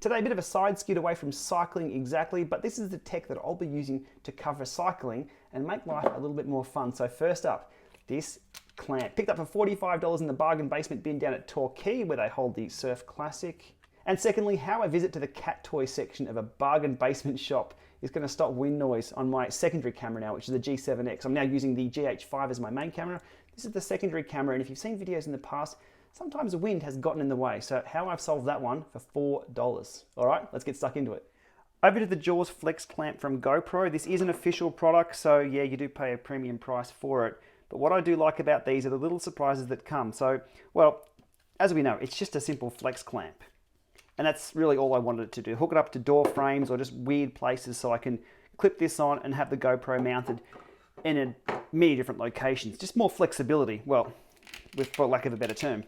Today, a bit of a side skid away from cycling exactly, but this is the tech that I'll be using to cover cycling and make life a little bit more fun. So first up, this clamp. Picked up for $45 in the bargain basement bin down at Torquay, where they hold the Surf Classic. And secondly, how a visit to the cat toy section of a bargain basement shop is going to stop wind noise on my secondary camera now, which is the G7X. I'm now using the GH5 as my main camera. This is the secondary camera, and if you've seen videos in the past, sometimes the wind has gotten in the way. So how I've solved that one for $4. All right, let's get stuck into it. Over to the Jaws Flex clamp from GoPro. This is an official product, so yeah, you do pay a premium price for it. But what I do like about these are the little surprises that come. So, well, as we know, it's just a simple flex clamp. And that's really all I wanted it to do. Hook it up to door frames or just weird places so I can clip this on and have the GoPro mounted in many different locations. Just more flexibility, well, for lack of a better term.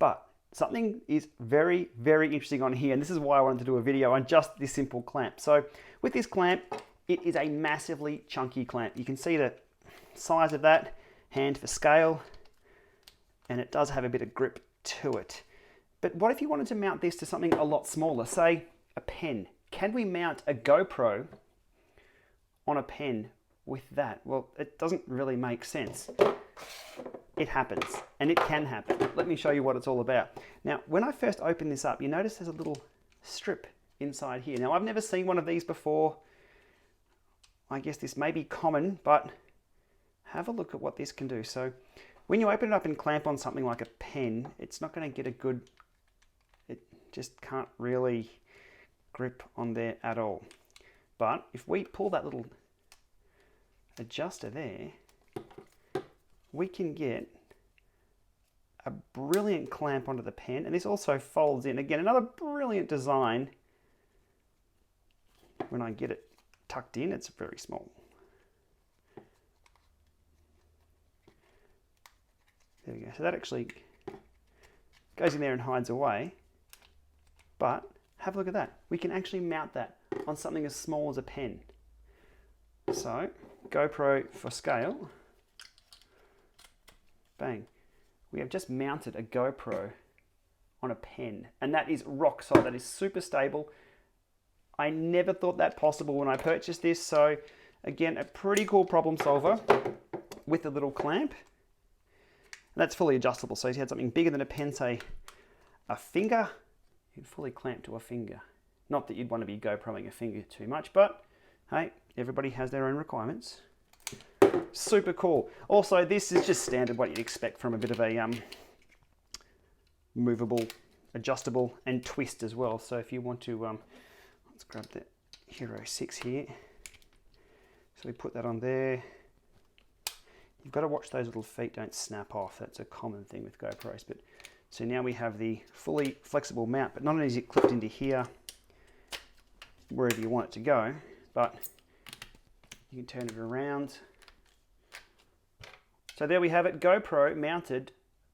But something is very, very interesting on here, and this is why I wanted to do a video on just this simple clamp. So with this clamp, it is a massively chunky clamp. You can see the size of that, hand for scale, and it does have a bit of grip to it. But what if you wanted to mount this to something a lot smaller, say a pen? Can we mount a GoPro on a pen with that? Well, it doesn't really make sense. It happens, and it can happen. Let me show you what it's all about. Now, when I first open this up, you notice there's a little strip inside here. Now, I've never seen one of these before. I guess this may be common, but have a look at what this can do. So when you open it up and clamp on something like a pen, it's not going to get a good, it just can't really grip on there at all. But if we pull that little adjuster there, we can get a brilliant clamp onto the pen, and this also folds in. Again, another brilliant design. When I get it tucked in, it's very small. There we go. So that actually goes in there and hides away. But have a look at that. We can actually mount that on something as small as a pen. So GoPro for scale. Bang. We have just mounted a GoPro on a pen, and that is rock solid. That is super stable. I never thought that possible when I purchased this. So again, a pretty cool problem solver with a little clamp. And that's fully adjustable. So if you had something bigger than a pen, say a finger, you'd fully clamp to a finger. Not that you'd want to be GoProing a finger too much, but hey, everybody has their own requirements. Super cool. Also, this is just standard what you'd expect from a bit of a movable, adjustable, and twist as well. So if you want to, let's grab the Hero 6 here. So we put that on there. You've got to watch those little feet don't snap off. That's a common thing with GoPros. But so now we have the fully flexible mount, but not only is it clipped into here, wherever you want it to go, but you can turn it around. So there we have it, GoPro mounted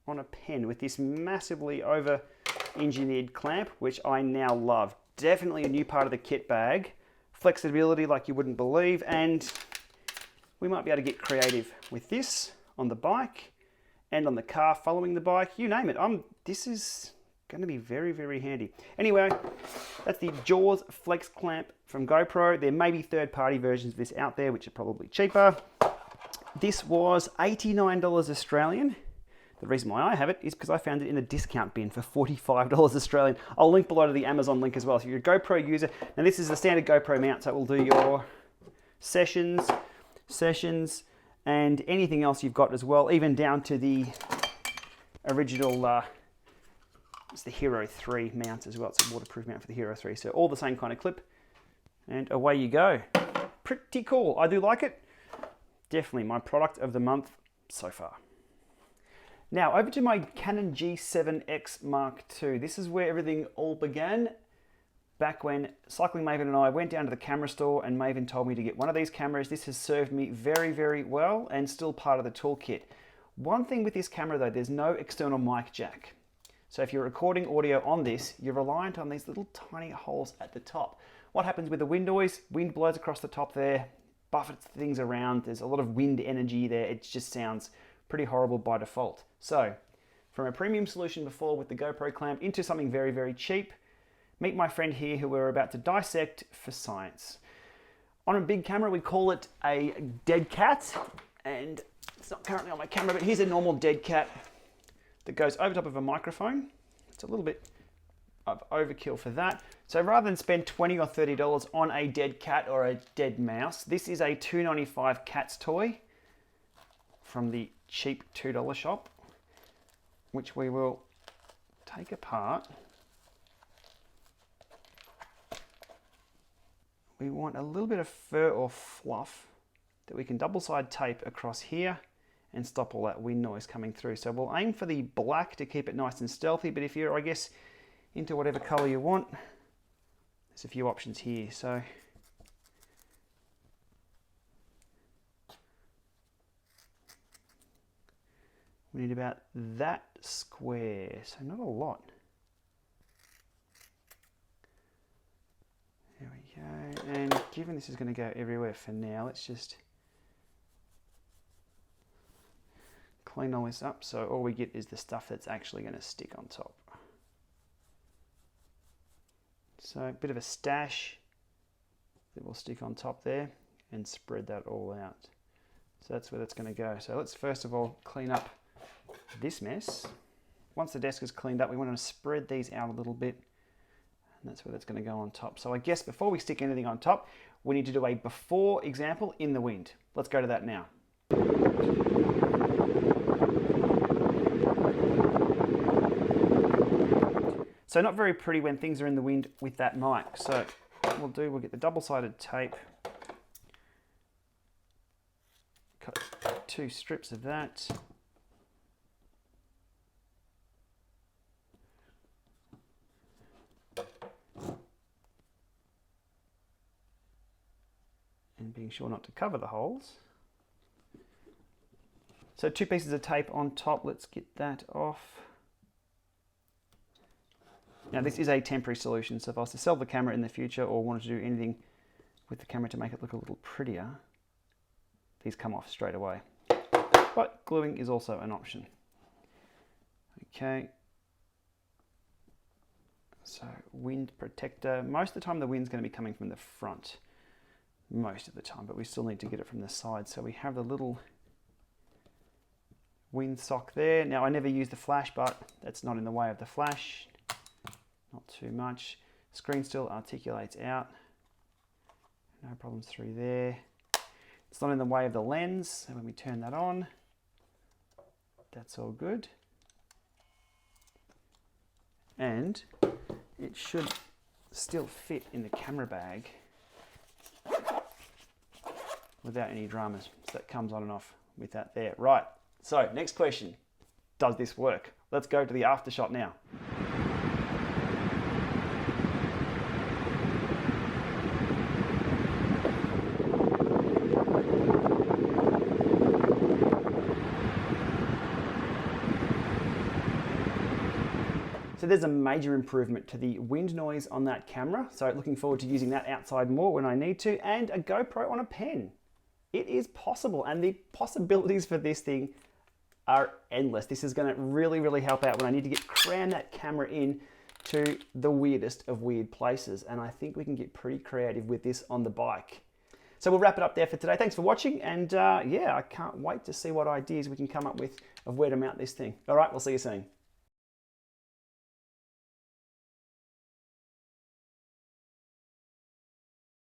on a pen with this massively over-engineered clamp, which I now love. Definitely a new part of the kit bag. Flexibility like you wouldn't believe, and we might be able to get creative with this on the bike and on the car following the bike, you name it. This is going to be very, very handy. Anyway, that's the Jaws Flex Clamp from GoPro. There may be third-party versions of this out there, which are probably cheaper. This was $89 Australian. The reason why I have it is because I found it in a discount bin for $45 Australian. I'll link below to the Amazon link as well. So if you're a GoPro user, now this is the standard GoPro mount, so it will do your sessions, and anything else you've got as well, even down to the original, it's the Hero 3 mount as well. It's a waterproof mount for the Hero 3. So all the same kind of clip, and away you go. Pretty cool. I do like it. Definitely my product of the month so far. Now over to my Canon G7X Mark II. This is where everything all began. Back when Cycling Maven and I went down to the camera store and Maven told me to get one of these cameras. This has served me very, very well and still part of the toolkit. One thing with this camera though, there's no external mic jack. So if you're recording audio on this, you're reliant on these little tiny holes at the top. What happens with the wind noise? Wind blows across the top there, buffets things around. There's a lot of wind energy there. It just sounds pretty horrible by default. So from a premium solution before with the GoPro clamp into something very, very cheap, Meet my friend here who we're about to dissect for science. On a big camera, we call it a dead cat, and it's not currently on my camera, but here's a normal dead cat that goes over top of a microphone. It's a little bit of overkill for that. So rather than spend $20 or $30 on a dead cat or a dead mouse, this is a $2.95 cat's toy from the cheap $2 shop, which we will take apart. We want a little bit of fur or fluff that we can double-side tape across here and stop all that wind noise coming through. So we'll aim for the black to keep it nice and stealthy, but if you're, I guess, into whatever color you want, there's a few options here. So we need about that square, so not a lot. There we go, and given this is going to go everywhere for now, let's just clean all this up so all we get is the stuff that's actually going to stick on top. So a bit of a stash that will stick on top there and spread that all out. So that's where that's going to go. So let's first of all clean up this mess. Once the desk is cleaned up, we want to spread these out a little bit, and that's where that's going to go on top. So I guess before we stick anything on top, we need to do a before example in the wind. Let's go to that now. So not very pretty when things are in the wind with that mic. So what we'll do, we'll get the double-sided tape, cut 2 strips of that. And being sure not to cover the holes. So 2 pieces of tape on top, let's get that off. Now this is a temporary solution, so if I was to sell the camera in the future or wanted to do anything with the camera to make it look a little prettier, these come off straight away. But gluing is also an option. Okay. So wind protector, most of the time the wind's going to be coming from the front. Most of the time, but we still need to get it from the side. So we have the little wind sock there. Now I never use the flash, but that's not in the way of the flash. Not too much. Screen still articulates out. No problems through there. It's not in the way of the lens. And when we turn that on, that's all good. And it should still fit in the camera bag without any dramas. So that comes on and off with that there. Right, so next question. Does this work? Let's go to the after shot now. So there's a major improvement to the wind noise on that camera. So looking forward to using that outside more when I need to, and a GoPro on a pen. It is possible, and the possibilities for this thing are endless. This is going to really, really help out when I need to cram that camera in to the weirdest of weird places. And I think we can get pretty creative with this on the bike. So we'll wrap it up there for today. Thanks for watching. And yeah, I can't wait to see what ideas we can come up with of where to mount this thing. All right, we'll see you soon.